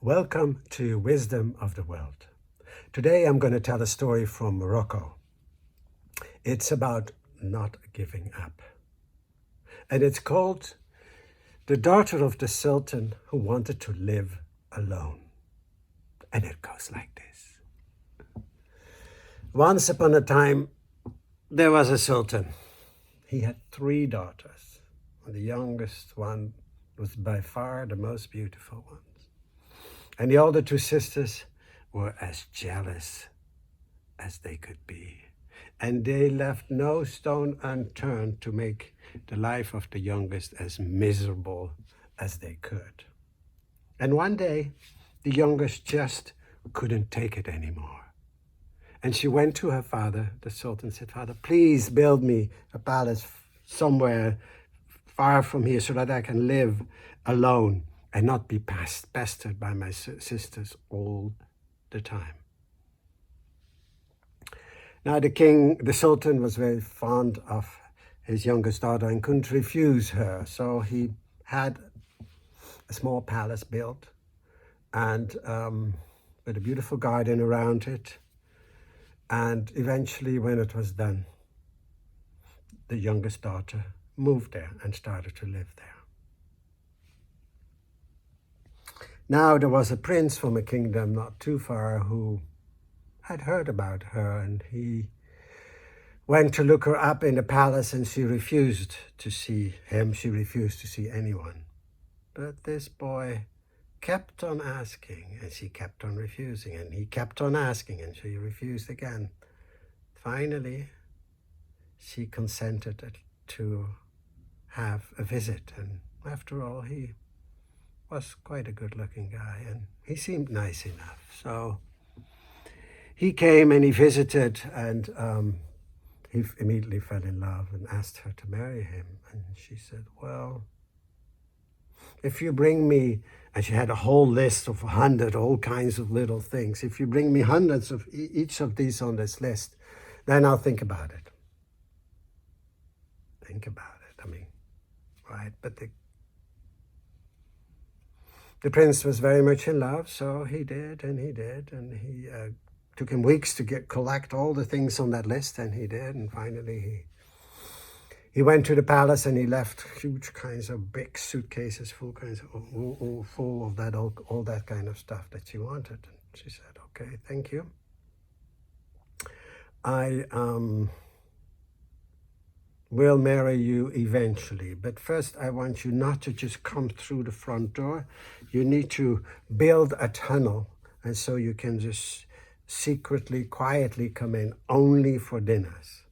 Welcome to Wisdom of the World. Today I'm going to tell a story from Morocco. It's about not giving up. And it's called The Daughter of the Sultan Who Wanted to Live Alone. And it goes like this. Once upon a time, there was a sultan. He had 3 daughters. The youngest one was by far the most beautiful one. And the older 2 sisters were as jealous as they could be. And they left no stone unturned to make the life of the youngest as miserable as they could. And one day, the youngest just couldn't take it anymore. And she went to her father, the Sultan, said, "Father, please build me a palace somewhere far from here so that I can live alone and not be pestered by my sisters all the time." Now the Sultan was very fond of his youngest daughter and couldn't refuse her. So he had a small palace built and with a beautiful garden around it. And eventually, when it was done, the youngest daughter moved there and started to live there. Now there was a prince from a kingdom not too far who had heard about her, and he went to look her up in the palace, and she refused to see him. She refused to see anyone. But this boy kept on asking, and she kept on refusing, and he kept on asking, and she refused again. Finally, she consented to have a visit, and after all, he was quite a good-looking guy, and he seemed nice enough. So he came and he visited, and he immediately fell in love and asked her to marry him. And she said, "Well, if you bring me," and she had a whole list of 100, all kinds of little things. "If you bring me hundreds of each of these on this list, then I'll think about it." Think about it, right? But the prince was very much in love, so he did, and he took him weeks to collect all the things on that list, and he did, and finally he went to the palace, and he left huge kinds of big suitcases full of that all that kind of stuff that she wanted. And she said, "Okay, thank you. I will marry you eventually, but first I want you not to just come through the front door. You need to build a tunnel, and so you can just secretly, quietly come in only for dinners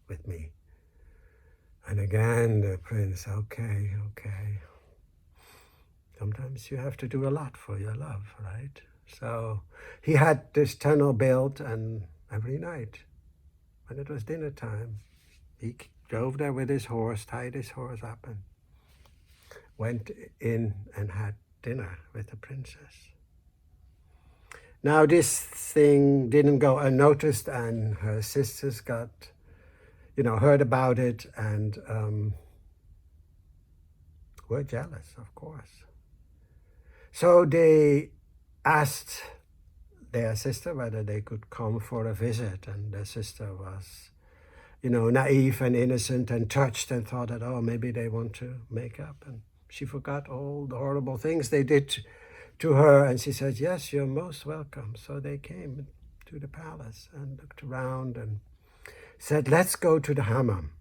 with me." And again, the prince, okay. Sometimes you have to do a lot for your love, right? So he had this tunnel built, and every night, when it was dinner time, he drove there with his horse, tied his horse up, and went in and had dinner with the princess. Now this thing didn't go unnoticed, and her sisters heard about it, and were jealous, of course. So they asked their sister whether they could come for a visit, and their sister was naive and innocent and touched and thought that, oh, maybe they want to make up. And she forgot all the horrible things they did to her. And she said, "Yes, you're most welcome." So they came to the palace and looked around and said, "Let's go to the hammam,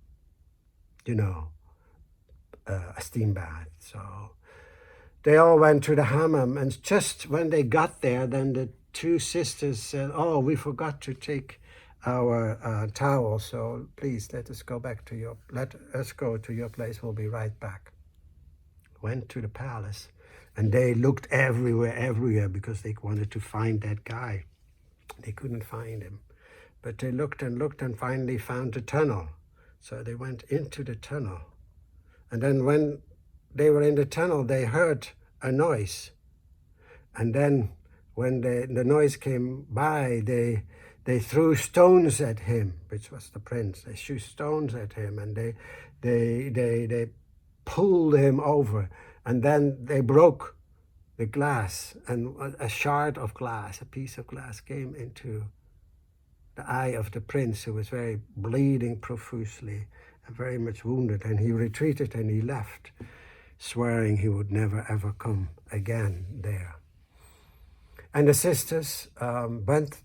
a steam bath." So they all went to the hammam. And just when they got there, then the 2 sisters said, "Oh, we forgot to take our towel, so please let us go to your place. We'll be right back." Went to the palace, and they looked everywhere because they wanted to find that guy. They couldn't find him, but they looked and finally found the tunnel. So they went into the tunnel, and then when they were in the tunnel, they heard a noise, and then when the noise came by, they threw stones at him, which was the prince. They threw stones at him, and they pulled him over, and then they broke the glass, and a shard of glass, a piece of glass, came into the eye of the prince, who was very bleeding profusely and very much wounded, and he retreated and he left, swearing he would never ever come again there. And the sisters went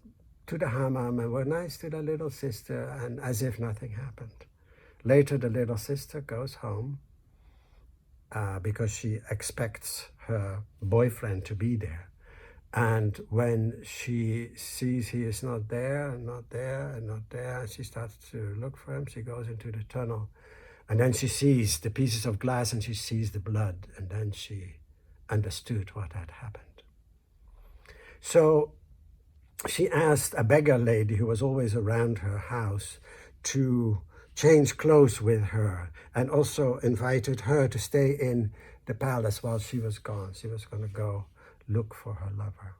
to the hammam and were nice to the little sister, and as if nothing happened. Later, the little sister goes home because she expects her boyfriend to be there. And when she sees he is not there, and not there, and not there, and she starts to look for him, she goes into the tunnel. And then she sees the pieces of glass and she sees the blood. And then she understood what had happened. So she asked a beggar lady who was always around her house to change clothes with her, and also invited her to stay in the palace while she was gone. She was going to go look for her lover.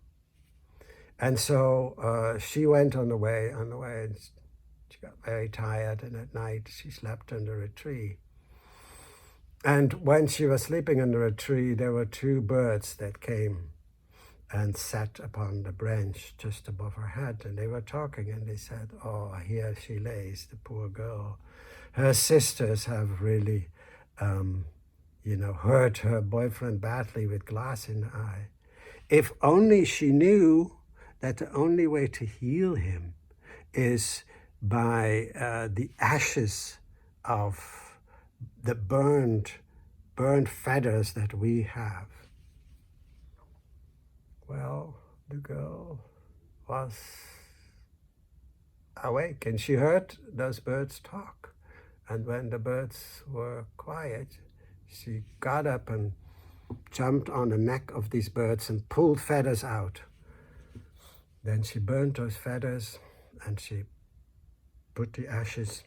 And so she went on the way, and she got very tired, and at night she slept under a tree. And when she was sleeping under a tree, there were two birds that came and sat upon the branch just above her head, and they were talking, and they said, "Oh, here she lays, the poor girl. Her sisters have really, hurt her boyfriend badly with glass in the eye. If only she knew that the only way to heal him is by the ashes of the burned feathers that we have." Well, the girl was awake, and she heard those birds talk. And when the birds were quiet, she got up and jumped on the neck of these birds and pulled feathers out. Then she burned those feathers, and she put the ashes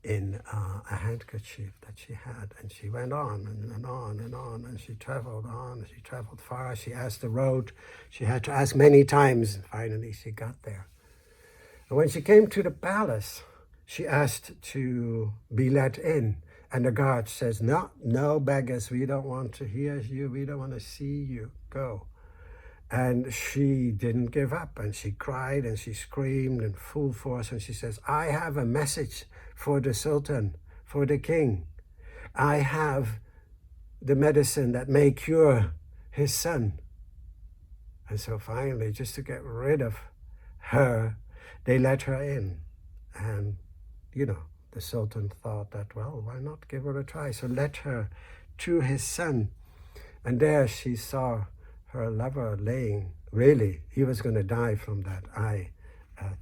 in a handkerchief that she had, and she went on and on and on, and she traveled on, and she traveled far. She asked the road. She had to ask many times, and finally she got there. And when she came to the palace, she asked to be let in, and the guard says, "No beggars, we don't want to hear you, we don't want to see you, go." And she didn't give up, and she cried and she screamed in full force, and she says, "I have a message for the Sultan, for the king. I have the medicine that may cure his son." And so finally, just to get rid of her, they let her in. And, the Sultan thought that, well, why not give her a try? So let her to his son. And there she saw her lover laying. Really, he was going to die from that eye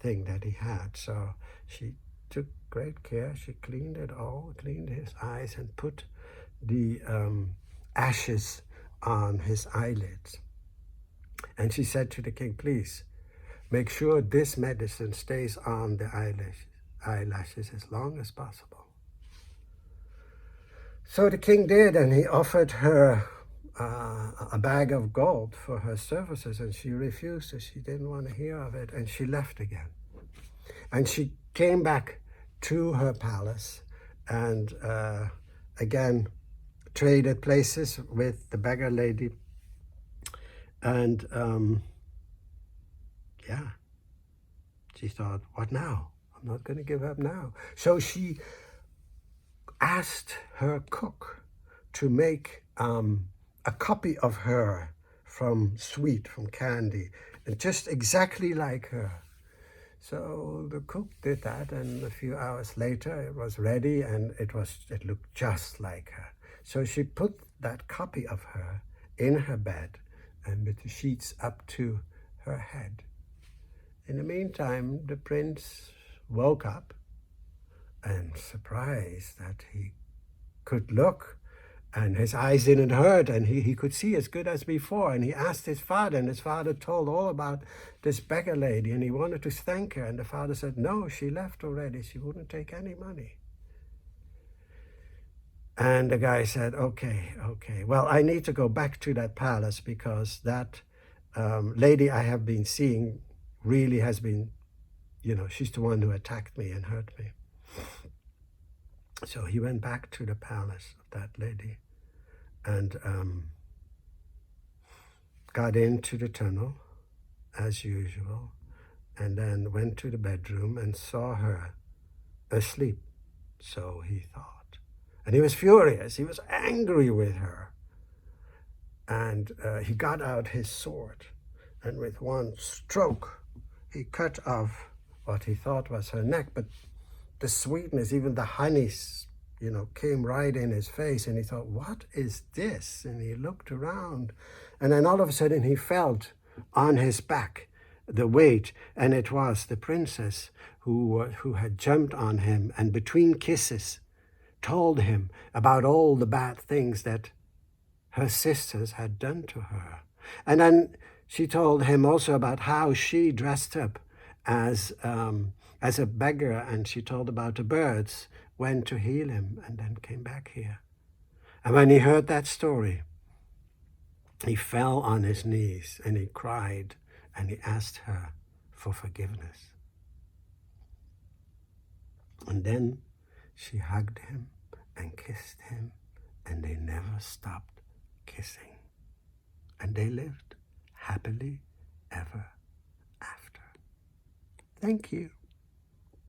thing that he had. So she took great care. She cleaned it all, cleaned his eyes, and put the ashes on his eyelids. And she said to the king, "Please, make sure this medicine stays on the eyelashes as long as possible." So the king did, and he offered her a bag of gold for her services, and she refused, so she didn't want to hear of it, and she left again. And she came back to her palace and again traded places with the beggar lady. And she thought, what now? I'm not going to give up now. So she asked her cook to make a copy of her from candy, and just exactly like her. So the cook did that, and a few hours later it was ready, and it looked just like her. So she put that copy of her in her bed, and with the sheets up to her head. In the meantime, the prince woke up, and surprised that he could look, and his eyes didn't hurt, and he could see as good as before. And he asked his father, and his father told all about this beggar lady, and he wanted to thank her. And the father said, "No, she left already. She wouldn't take any money." And the guy said, okay, well, I need to go back to that palace, because that lady I have been seeing really has been, she's the one who attacked me and hurt me. So he went back to the palace of that lady, and got into the tunnel as usual, and then went to the bedroom and saw her asleep, so he thought. And he was furious, he was angry with her. And he got out his sword, and with one stroke, he cut off what he thought was her neck, but the sweetness, even the honey, came right in his face, and he thought, what is this? And he looked around, and then all of a sudden he felt on his back the weight, and it was the princess who had jumped on him, and between kisses told him about all the bad things that her sisters had done to her. And then she told him also about how she dressed up as a beggar, and she told about the birds, went to heal him, and then came back here. And when he heard that story, he fell on his knees and he cried and he asked her for forgiveness. And then she hugged him and kissed him, and they never stopped kissing. And they lived happily ever after. Thank you.